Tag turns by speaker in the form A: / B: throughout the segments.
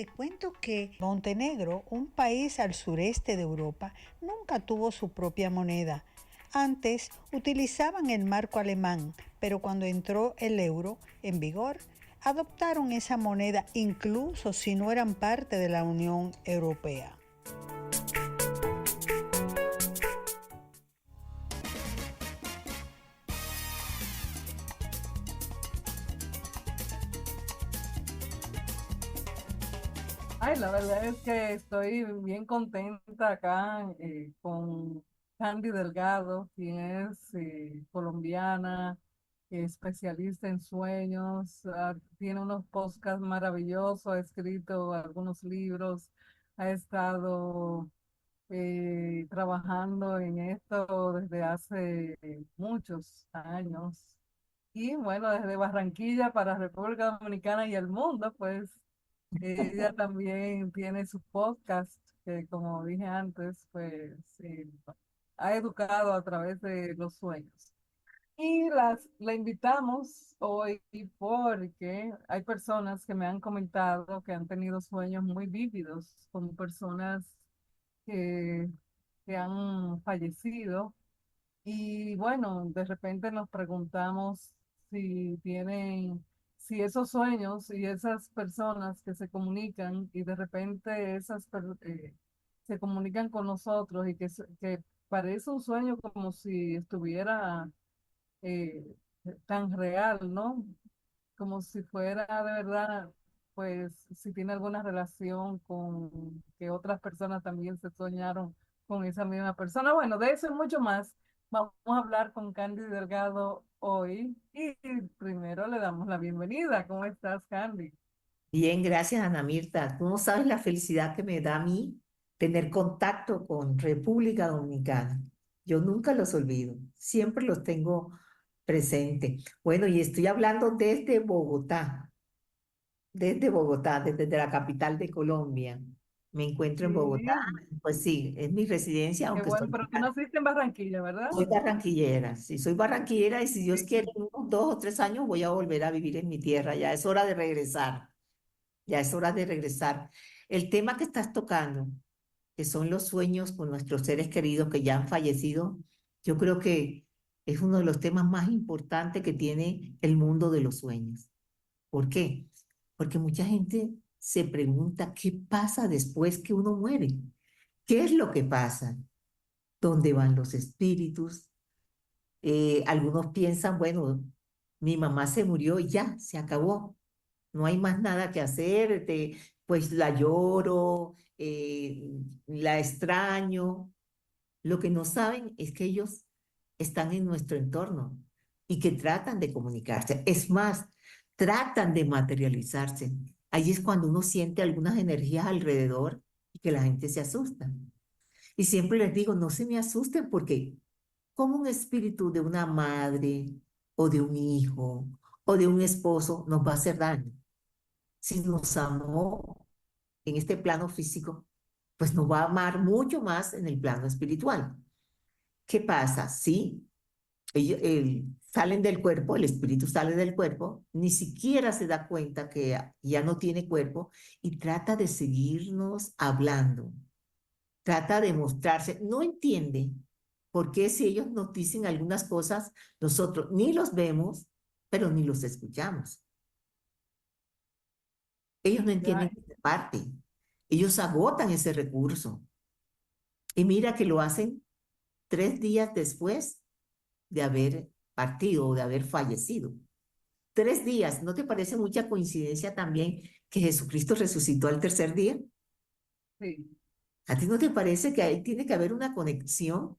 A: Te cuento que Montenegro, un país al sureste de Europa, nunca tuvo su propia moneda. Antes utilizaban el marco alemán, pero cuando entró el euro en vigor, adoptaron esa moneda incluso si no eran parte de la Unión Europea.
B: Ay, la verdad es que estoy bien contenta acá con Candy Delgado, quien es colombiana, especialista en sueños, tiene unos podcasts maravillosos, ha escrito algunos libros, ha estado trabajando en esto desde hace muchos años. Y bueno, desde Barranquilla para República Dominicana y el mundo, pues ella también tiene su podcast, que como dije antes, pues ha educado a través de los sueños. Y la invitamos hoy porque hay personas que me han comentado que han tenido sueños muy vívidos, como personas que, que han fallecido. Y bueno, de repente nos preguntamos si tienen, si esos sueños y esas personas que se comunican y de repente se comunican con nosotros y que parece un sueño como si estuviera eh, tan real, ¿no? Como si fuera de verdad, pues si tiene alguna relación con que otras personas también se soñaron con esa misma persona. Bueno, de eso y mucho más vamos a hablar con Candy Delgado hoy y primero le damos la bienvenida. ¿Cómo estás, Candy?
C: Bien, gracias, Ana Mirta. Tú no sabes la felicidad que me da a mí tener contacto con República Dominicana. Yo nunca los olvido, siempre los tengo presente. Bueno, y estoy hablando desde Bogotá, desde la capital de Colombia. Me encuentro en Bogotá,
B: Sí,
C: pues sí, es mi residencia,
B: qué
C: aunque
B: bueno, pero tú naciste en Barranquilla, ¿verdad?
C: soy barranquillera. Sí, soy barranquillera y si Dios quiere,
B: Sí.
C: en unos 2 o 3 años voy a volver a vivir en mi tierra. Ya es hora de regresar. Ya es hora de regresar. El tema que estás tocando, que son los sueños con nuestros seres queridos que ya han fallecido, yo creo que es uno de los temas más importantes que tiene el mundo de los sueños. ¿Por qué? Porque mucha gente se pregunta qué pasa después que uno muere. ¿Qué es lo que pasa? ¿Dónde van los espíritus? Algunos piensan, bueno, mi mamá se murió y ya, se acabó. No hay más nada que hacer, pues la lloro, la extraño. Lo que no saben es que ellos están en nuestro entorno y que tratan de comunicarse. Es más, tratan de materializarse. Ahí es cuando uno siente algunas energías alrededor y que la gente se asusta. Y siempre les digo, no se me asusten porque como un espíritu de una madre o de un hijo o de un esposo nos va a hacer daño. Si nos amó en este plano físico, pues nos va a amar mucho más en el plano espiritual. ¿Qué pasa? Si ellos salen del cuerpo, el espíritu sale del cuerpo, ni siquiera se da cuenta que ya no tiene cuerpo y trata de seguirnos hablando, trata de mostrarse, no entiende por qué si ellos nos dicen algunas cosas, nosotros ni los vemos, pero ni los escuchamos. Ellos no
B: Ya,
C: entienden esa parte. Ellos agotan ese recurso. Y mira que lo hacen 3 días después de haber partido o de haber fallecido. 3 días, ¿no te parece mucha coincidencia también que Jesucristo resucitó al tercer día?
B: sí.
C: ¿A ti no te parece que ahí tiene que haber una conexión?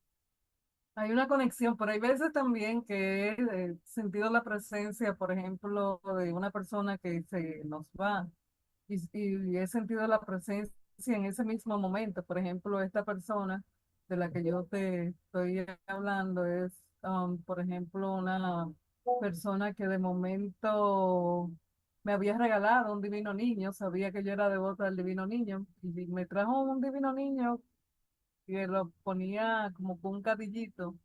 B: Hay una conexión, pero hay veces también que he sentido la presencia, por ejemplo, de una persona que se nos va y he sentido la presencia en ese mismo momento. Por ejemplo, esta persona de la que yo te estoy hablando es, por ejemplo, una persona que de momento me había regalado un divino niño, sabía que yo era devota del divino niño y me trajo un divino niño que lo ponía como con un cadillito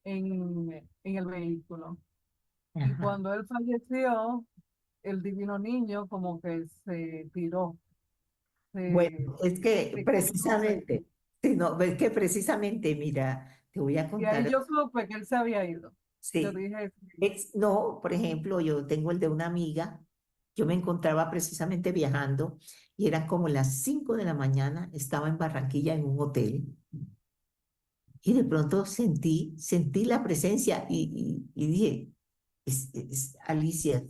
B: en el vehículo. Y
C: Ajá.
B: cuando él falleció, el divino niño como que se tiró.
C: Bueno, es que
B: se conocen.
C: precisamente, sí, no, es que precisamente, mira, te voy a
B: Y ahí
C: contar,
B: yo supe que él se había ido. Yo
C: sí,
B: dije,
C: no, por ejemplo, yo tengo el de una amiga, yo me encontraba precisamente viajando y eran como las 5 de la mañana, estaba en Barranquilla en un hotel y de pronto sentí la presencia y dije, es Alicia,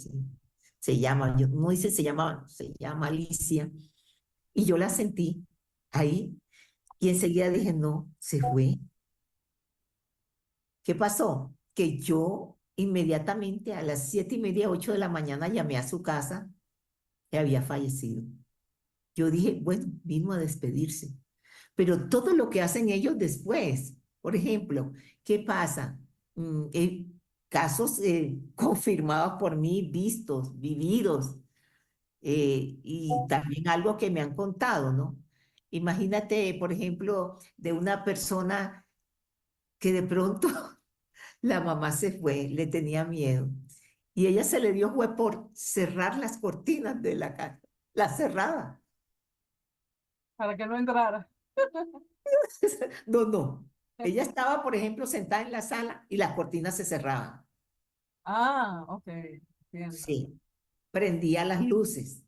C: se llama, yo, no dice se llama, se llama Alicia, y yo la sentí ahí y enseguida dije, no, se fue. ¿Qué pasó? Que yo inmediatamente a las 7:30, 8 de la mañana llamé a su casa que había fallecido. Yo dije, bueno, vino a despedirse. Pero todo lo que hacen ellos después, por ejemplo, ¿qué pasa? Casos confirmados por mí, vistos, vividos, y también algo que me han contado, ¿no? Imagínate, por ejemplo, de una persona que de pronto la mamá se fue, le tenía miedo. Y ella se le dio fue por cerrar las cortinas de la casa, la cerrada.
B: para que no entrara.
C: No, no. Ella estaba, por ejemplo, sentada en la sala y las cortinas se cerraban.
B: Ah, ok, entiendo.
C: Sí. Prendía las luces.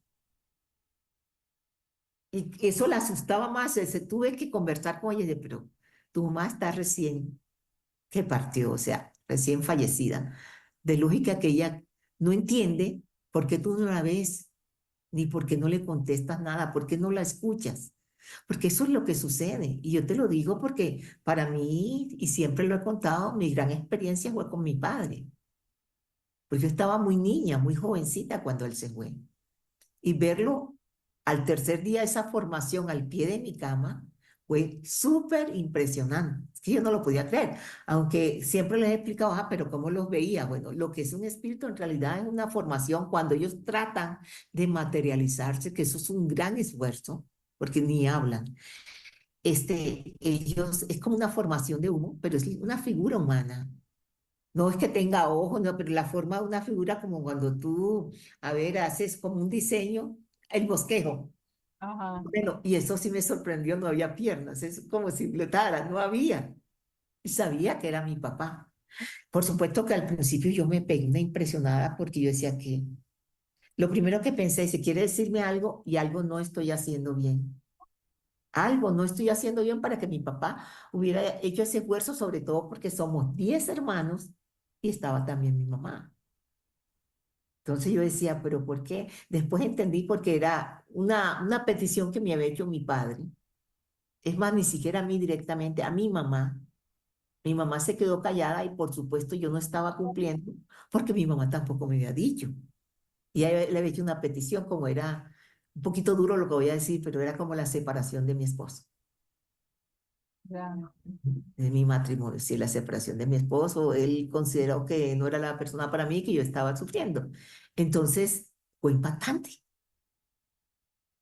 C: Y eso la asustaba más. Tuve que conversar con ella y dije, pero tu mamá está recién que partió, o sea, recién fallecida. De lógica que ella no entiende por qué tú no la ves, ni por qué no le contestas nada, por qué no la escuchas. Porque eso es lo que sucede. Y yo te lo digo porque para mí, y siempre lo he contado, mi gran experiencia fue con mi padre. Pues yo estaba muy niña, muy jovencita cuando él se fue. Y verlo al tercer día, esa formación al pie de mi cama, fue súper impresionante. Es que yo no lo podía creer, aunque siempre les he explicado, pero ¿cómo los veía? Bueno, lo que es un espíritu en realidad es una formación cuando ellos tratan de materializarse, que eso es un gran esfuerzo, porque ni hablan. Ellos, es como una formación de humo, pero es una figura humana. No es que tenga ojos, no, pero la forma de una figura como cuando tú, a ver, haces como un diseño, el bosquejo.
B: Ajá,
C: Bueno, y eso sí me sorprendió, no había piernas, es como si flotara, no había. Y sabía que era mi papá. Por supuesto que al principio yo me pegué una impresionada porque yo decía que lo primero que pensé, si quiere decirme algo y algo no estoy haciendo bien. Algo no estoy haciendo bien para que mi papá hubiera hecho ese esfuerzo, sobre todo porque somos 10 hermanos y estaba también mi mamá. Entonces yo decía, pero ¿por qué? Después entendí porque era una petición que me había hecho mi padre. Es más, ni siquiera a mí directamente, a mi mamá. Mi mamá se quedó callada y por supuesto yo no estaba cumpliendo porque mi mamá tampoco me había dicho. Y a ella le había hecho una petición, como era un poquito duro lo que voy a decir, pero era como la separación de mi esposo,
B: ya.
C: de mi matrimonio. Sí, la separación de mi esposo, él consideró que no era la persona para mí, que yo estaba sufriendo. Entonces, fue impactante.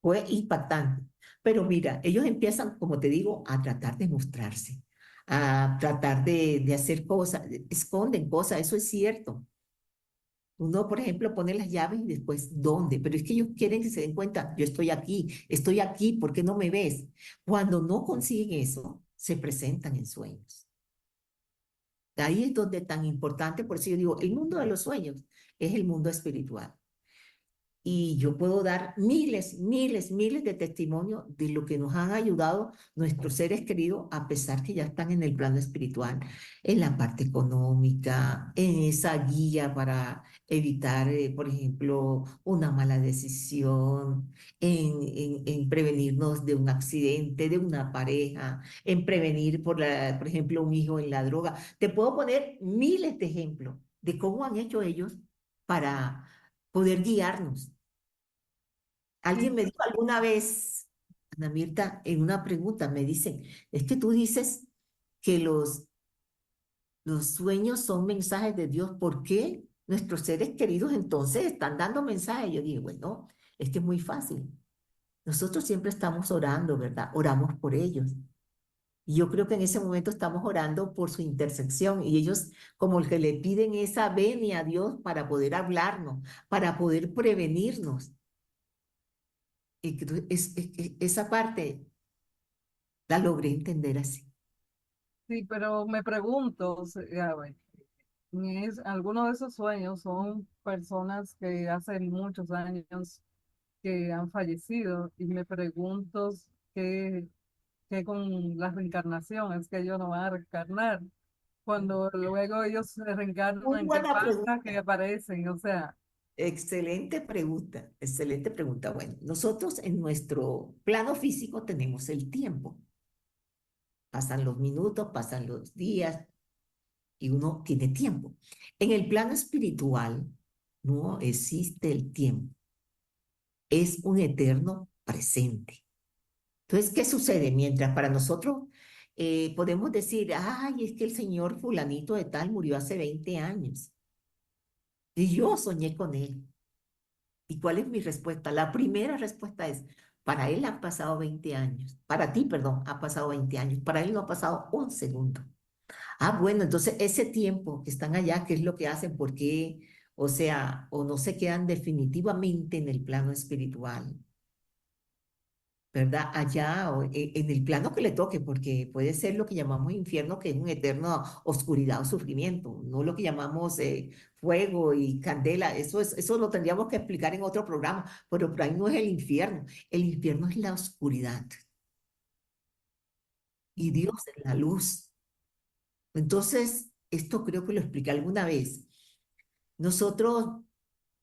C: Fue impactante. Pero mira, ellos empiezan, como te digo, a tratar de mostrarse, a tratar de hacer cosas, esconden cosas, eso es cierto. Uno, por ejemplo, pone las llaves y después, ¿dónde? Pero es que ellos quieren que se den cuenta, yo estoy aquí, ¿por qué no me ves? Cuando no consiguen eso, se presentan en sueños. Ahí es donde es tan importante, por eso yo digo, el mundo de los sueños es el mundo espiritual. Y yo puedo dar miles, miles, miles de testimonios de lo que nos han ayudado nuestros seres queridos, a pesar que ya están en el plano espiritual, en la parte económica, en esa guía para evitar, por ejemplo, una mala decisión, en prevenirnos de un accidente, de una pareja, en prevenir, por ejemplo, un hijo en la droga. Te puedo poner miles de ejemplos de cómo han hecho ellos para poder guiarnos. Alguien
B: Sí,
C: me dijo alguna vez, Ana Mirta, en una pregunta, me dicen, es que tú dices que los sueños son mensajes de Dios, ¿por qué nuestros seres queridos entonces están dando mensajes? Yo digo, bueno, es que es muy fácil. Nosotros siempre estamos orando, ¿verdad? Oramos por ellos. Y yo creo que en ese momento estamos orando por su intersección y ellos como el que le piden esa venia a Dios para poder hablarnos, para poder prevenirnos. Y esa parte la logré entender así.
B: Sí, pero me pregunto, a ver, algunos de esos sueños son personas que hace muchos años que han fallecido y me pregunto qué, qué con la reencarnación, es que ellos no van a reencarnar. Cuando luego ellos se
C: Muy
B: reencarnan, ¿qué
C: buena
B: pasa? Que
C: pregunta.
B: aparecen, o sea,
C: Excelente pregunta, excelente pregunta. Bueno, nosotros en nuestro plano físico tenemos el tiempo. Pasan los minutos, pasan los días y uno tiene tiempo. En el plano espiritual no existe el tiempo, es un eterno presente. Entonces, ¿qué sucede? Mientras para nosotros podemos decir, ay, es que el señor fulanito de tal murió hace 20 años y yo soñé con él. ¿Y cuál es mi respuesta? La primera respuesta es, para él han pasado 20 años. Para ti, perdón, ha pasado 20 años. Para él no ha pasado un segundo. Ah, bueno, entonces ese tiempo que están allá, ¿qué es lo que hacen? ¿Por qué? O sea, o no se quedan definitivamente en el plano espiritual, ¿verdad? Allá o en el plano que le toque, porque puede ser lo que llamamos infierno, que es una eterna oscuridad o sufrimiento, no lo que llamamos fuego y candela. Eso lo tendríamos que explicar en otro programa, pero por ahí no es el infierno es la oscuridad y Dios es la luz. Entonces, esto creo que lo expliqué alguna vez. Nosotros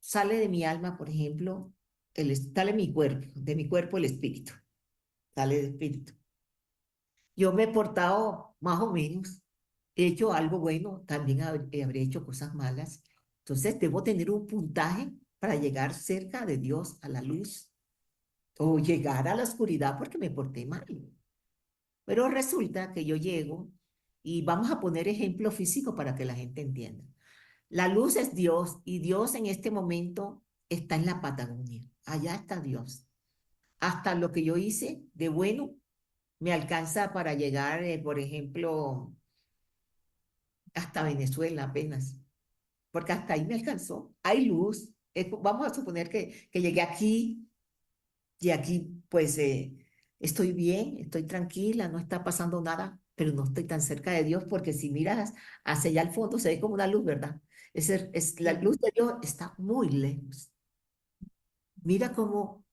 C: sale de mi alma, por ejemplo, sale de mi cuerpo el espíritu, sale el espíritu. Yo me he portado más o menos, he hecho algo bueno, también habré hecho cosas malas. Entonces debo tener un puntaje para llegar cerca de Dios, a la luz, o llegar a la oscuridad porque me porté mal. Pero resulta que yo llego y vamos a poner ejemplo físico para que la gente entienda. La luz es Dios y Dios en este momento está en la Patagonia. Allá está Dios. Hasta lo que yo hice de bueno me alcanza para llegar, por ejemplo, hasta Venezuela apenas, porque hasta ahí me alcanzó. Hay luz. Vamos a suponer que llegué aquí y aquí pues estoy bien, estoy tranquila, no está pasando nada, pero no estoy tan cerca de Dios porque si miras hacia allá al fondo se ve como una luz, ¿verdad? La luz de Dios está muy lejos. Mira cómo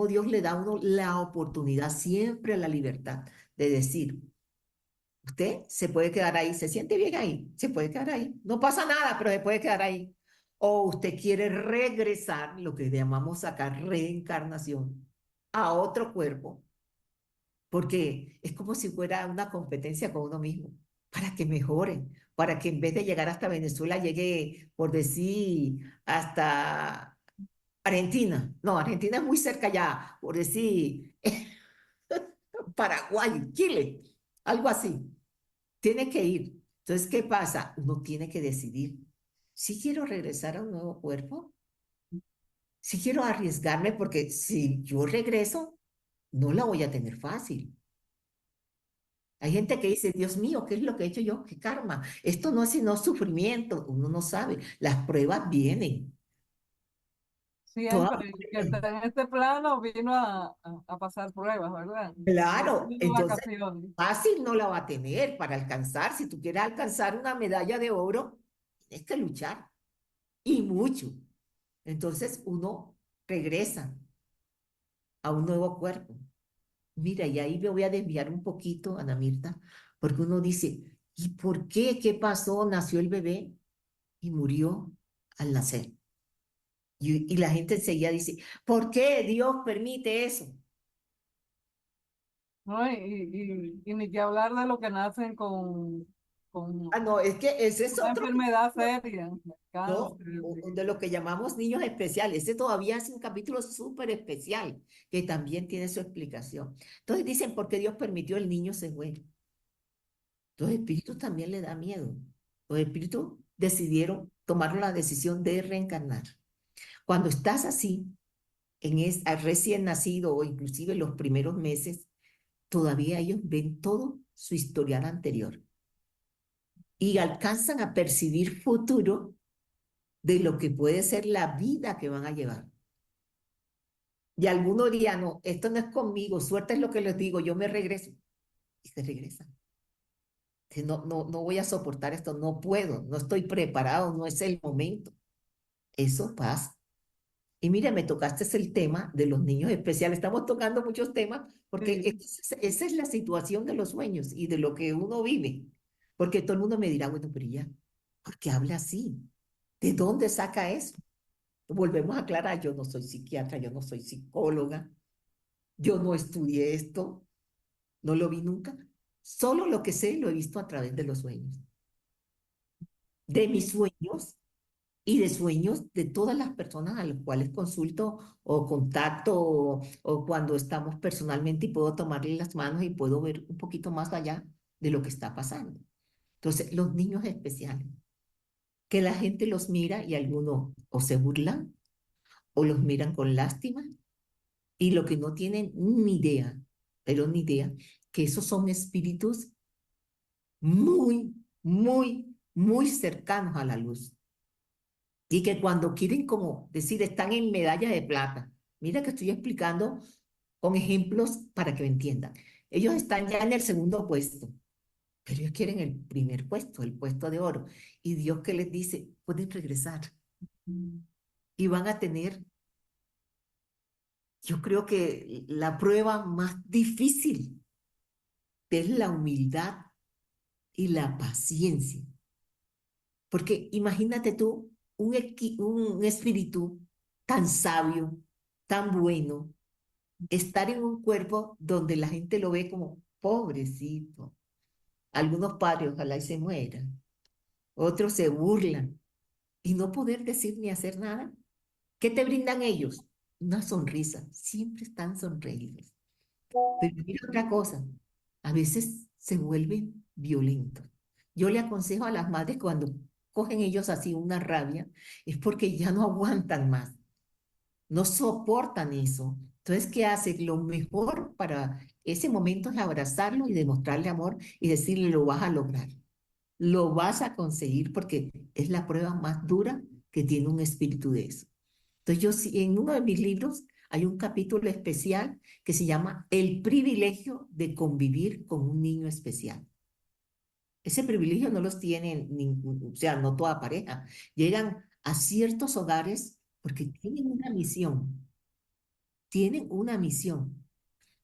C: Dios le da a uno la oportunidad, siempre la libertad de decir, usted se puede quedar ahí, se siente bien ahí, se puede quedar ahí. No pasa nada, pero se puede quedar ahí. O usted quiere regresar, lo que llamamos acá reencarnación, a otro cuerpo, porque es como si fuera una competencia con uno mismo, para que mejore, para que en vez de llegar hasta Venezuela, llegue, por decir, hasta Argentina. No, Argentina es muy cerca ya, por decir, Paraguay, Chile, algo así. Tiene que ir. Entonces, ¿qué pasa? Uno tiene que decidir si quiero regresar a un nuevo cuerpo, si quiero arriesgarme, porque si yo regreso, no la voy a tener fácil. Hay gente que dice, Dios mío, ¿qué es lo que he hecho yo? ¿Qué karma? Esto no es sino sufrimiento. Uno no sabe. Las pruebas vienen. Todas
B: siempre el que está en este plano vino a pasar pruebas, ¿verdad? No
C: claro,
B: vino
C: entonces
B: vacaciones.
C: fácil no la va a tener para alcanzar. Si tú quieres alcanzar una medalla de oro, tienes que luchar y mucho. Entonces uno regresa a un nuevo cuerpo. Mira, y ahí me voy a desviar un poquito, Ana Mirta, porque uno dice, ¿y por qué? ¿Qué pasó? Nació el bebé y murió al nacer. Y la gente enseguida dice, ¿por qué Dios permite eso?
B: ¿No? Y ni que hablar de lo que nacen
C: Ah,
B: con
C: no, es que ese es
B: una
C: otro,
B: enfermedad seria,
C: ¿no?
B: cáncer.
C: De lo que llamamos niños especiales. Ese todavía es un capítulo súper especial que también tiene su explicación. Entonces dicen, ¿por qué Dios permitió el niño se muere? Los espíritus también le da miedo. Los espíritus decidieron tomar la decisión de reencarnar. Cuando estás así, recién nacido o inclusive los primeros meses, todavía ellos ven todo su historial anterior y alcanzan a percibir futuro de lo que puede ser la vida que van a llevar. Y alguno diría, no, esto no es conmigo, suerte es lo que les digo, yo me regreso. Y se regresan. No voy a soportar esto, no puedo, no estoy preparado, no es el momento. Eso pasa. Y mira, me tocaste el tema de los niños especiales. Estamos tocando muchos temas porque
B: Sí,
C: esa es la situación de los sueños y de lo que uno vive. Porque todo el mundo me dirá, bueno, pero ya, ¿por qué habla así? ¿De dónde saca eso? Volvemos a aclarar, yo no soy psiquiatra, yo no soy psicóloga, yo no estudié esto, no lo vi nunca. Solo lo que sé lo he visto a través de los sueños. De mis sueños y de sueños de todas las personas a las cuales consulto o contacto o cuando estamos personalmente y puedo tomarle las manos y puedo ver un poquito más allá de lo que está pasando. Entonces, los niños especiales, que la gente los mira y algunos o se burlan o los miran con lástima y lo que no tienen ni idea, pero ni idea, que esos son espíritus muy, muy cercanos a la luz. Y que cuando quieren como decir, están en medalla de plata. Mira que estoy explicando con ejemplos para que me entiendan. Ellos están ya en el segundo puesto, pero ellos quieren el primer puesto, el puesto de oro. Y Dios que les dice, pueden regresar y van a tener, yo creo que la prueba más difícil es la humildad y la paciencia. Porque imagínate tú un espíritu tan sabio, tan bueno, estar en un cuerpo donde la gente lo ve como pobrecito. Algunos padres ojalá y se mueran, otros se burlan y no poder decir ni hacer nada. ¿Qué te brindan ellos? Una sonrisa, siempre están sonreídos. Pero mira otra cosa, a veces se vuelven violentos. Yo le aconsejo a las madres cuando cogen ellos así una rabia, es porque ya no aguantan más, no soportan eso. Entonces, ¿qué hace? Lo mejor para ese momento es abrazarlo y demostrarle amor y decirle, lo vas a lograr, lo vas a conseguir porque es la prueba más dura que tiene un espíritu de eso. Entonces, yo sí, en uno de mis libros hay un capítulo especial que se llama El privilegio de convivir con un niño especial. Ese privilegio no los tienen, o sea, no toda pareja. Llegan a ciertos hogares porque tienen una misión.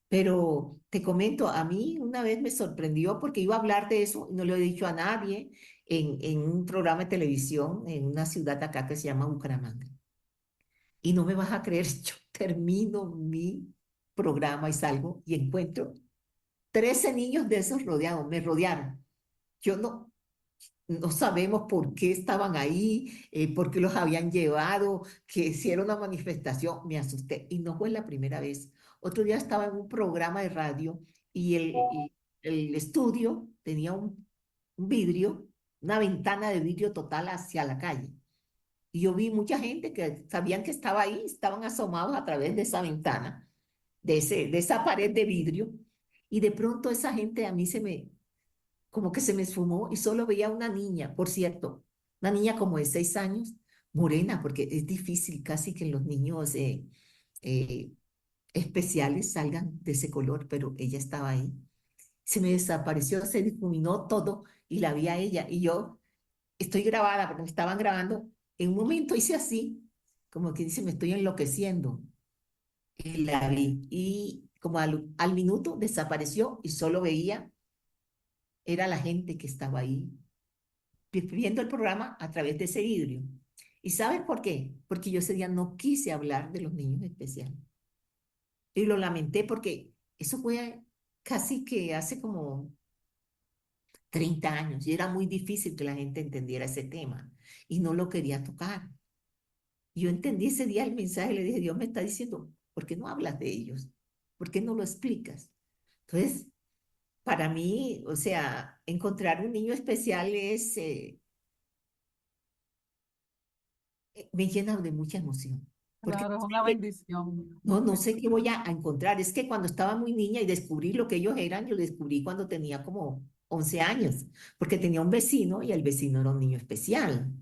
C: Pero te comento, a mí una vez me sorprendió porque iba a hablar de eso y no lo he dicho a nadie en un programa de televisión en una ciudad acá que se llama Bucaramanga. Y no me vas a creer, yo termino mi programa y salgo y encuentro 13 niños de esos rodeados, me rodearon. Yo no sabemos por qué estaban ahí, por qué los habían llevado, que hicieron una manifestación, me asusté y no fue la primera vez. Otro día estaba en un programa de radio y el estudio tenía un vidrio, una ventana de vidrio total hacia la calle. Y yo vi mucha gente que sabían que estaba ahí, estaban asomados a través de esa ventana, de esa pared de vidrio. Y de pronto esa gente a mí como que se me esfumó y solo veía una niña, por cierto, una niña como de 6 años, morena, porque es difícil casi que los niños eh, especiales salgan de ese color, pero ella estaba ahí. Se me desapareció, se difuminó todo y la vi a ella. Y yo estoy grabada porque me estaban grabando. En un momento hice así, como que dice, me estoy enloqueciendo. Y la vi. Y como al minuto desapareció y solo veía, era la gente que estaba ahí, viendo el programa a través de ese vidrio. ¿Y sabes por qué? Porque yo ese día no quise hablar de los niños especiales. Y lo lamenté porque eso fue casi que hace como 30 años y era muy difícil que la gente entendiera ese tema y no lo quería tocar. Yo entendí ese día el mensaje y le dije, Dios me está diciendo, ¿por qué no hablas de ellos? ¿Por qué no lo explicas? Entonces, para mí, o sea, encontrar un niño especial me llena de mucha emoción. Porque
B: claro, es una bendición.
C: no sé qué voy a encontrar. Es que cuando estaba muy niña y descubrí lo que ellos eran, yo descubrí cuando tenía como 11 años, porque tenía un vecino y el vecino era un niño especial.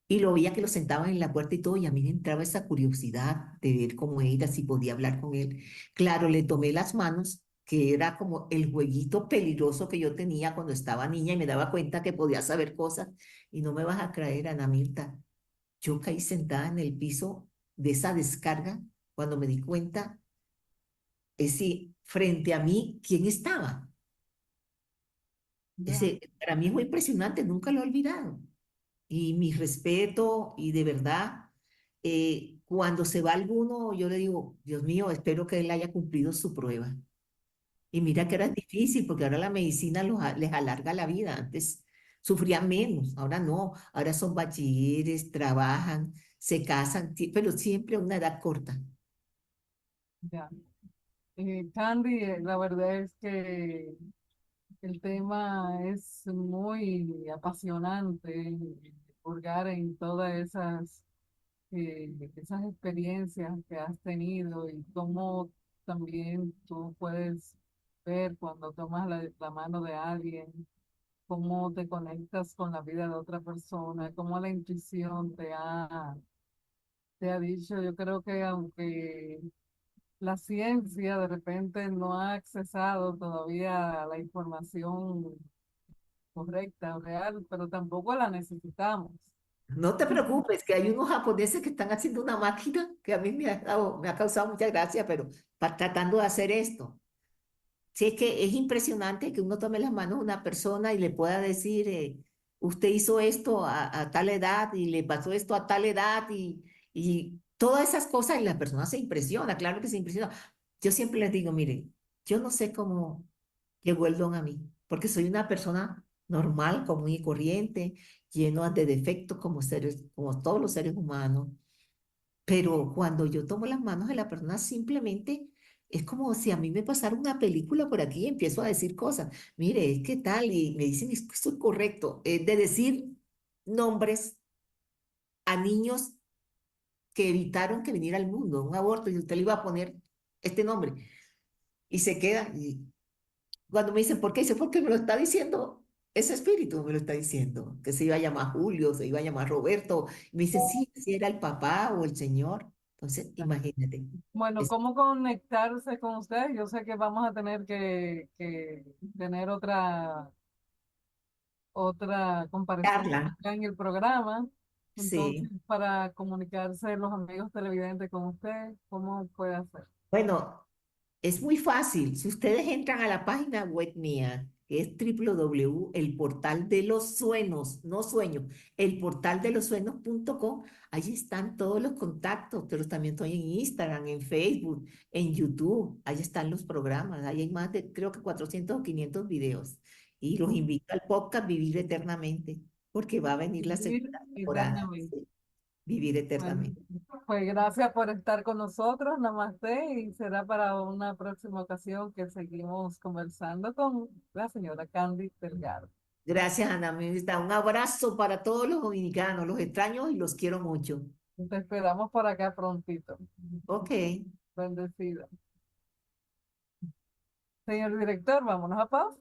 C: y lo veía que lo sentaban en la puerta y todo, y a mí me entraba esa curiosidad de ver cómo era, si podía hablar con él. Claro, le tomé las manos, que era como el jueguito peligroso que yo tenía cuando estaba niña y me daba cuenta que podía saber cosas. Y no me vas a creer, Ana Mirta, yo caí sentada en el piso de esa descarga cuando me di cuenta, es decir, frente a mí, ¿quién estaba?
B: Ya,
C: Ese, para mí es muy impresionante, nunca lo he olvidado. Y mi respeto y de verdad, cuando se va alguno, yo le digo, Dios mío, espero que él haya cumplido su prueba. Y mira que
B: ya,
C: era difícil porque ahora la medicina les alarga la vida. Antes sufrían menos, ahora no, ahora son bachilleres, trabajan, se casan, pero siempre a una edad corta.
B: ya. Candy, la verdad es que el tema es muy apasionante, hurgar en todas esas experiencias que has tenido y cómo también tú puedes ver cuando tomas la mano de alguien, cómo te conectas con la vida de otra persona, cómo la intuición te ha dicho. Yo creo que aunque la ciencia de repente no ha accesado todavía a la información correcta o real, pero tampoco la necesitamos.
C: No te preocupes, que hay unos japoneses que están haciendo una máquina que a mí me ha causado mucha gracia, pero tratando de hacer esto. Sí, es que es impresionante que uno tome las manos de una persona y le pueda decir, usted hizo esto a tal edad y le pasó esto a tal edad y todas esas cosas y la persona se impresiona, claro que se impresiona. Yo siempre les digo, miren, yo no sé cómo llegó el don a mí, porque soy una persona normal, común y corriente, lleno de defectos como seres, como todos los seres humanos. Pero cuando yo tomo las manos de la persona, simplemente es como si a mí me pasara una película por aquí y empiezo a decir cosas. Mire, ¿qué tal? Y me dicen, esto es correcto. De decir nombres a niños que evitaron que viniera al mundo, un aborto, y usted le iba a poner este nombre. Y se queda. Y cuando me dicen, ¿por qué? Dice, porque me lo está diciendo ese espíritu, me lo está diciendo, que se iba a llamar Julio, se iba a llamar Roberto. Y me dice, sí, si era el papá o el señor. Entonces, imagínate.
B: Bueno, ¿cómo conectarse con ustedes? Yo sé que vamos a tener que tener otra
C: Carla,
B: comparecencia acá en el programa. Entonces,
C: sí.
B: para comunicarse los amigos televidentes con usted, ¿cómo puede hacer?
C: Bueno, es muy fácil. Si ustedes entran a la página web mía, que es www, el portal de los sueños, no sueños, el portal de los sueños.com, allí están todos los contactos, pero también estoy en Instagram, en Facebook, en YouTube, ahí están los programas, ahí hay más de, creo que 400 o 500 videos. Y los invito al podcast Vivir Eternamente, porque va a venir la
B: Vivir
C: segunda temporada,
B: eternamente.
C: ¿sí? Vivir
B: Bueno,
C: Eternamente.
B: pues gracias por estar con nosotros, namaste, y será para una próxima ocasión que seguimos conversando con la señora Candy Delgado.
C: Gracias, Ana Mirta. Un abrazo para todos los dominicanos. Los extraño y los quiero mucho.
B: Te esperamos por acá prontito.
C: Ok.
B: Bendecida. Señor director, vámonos a pausa.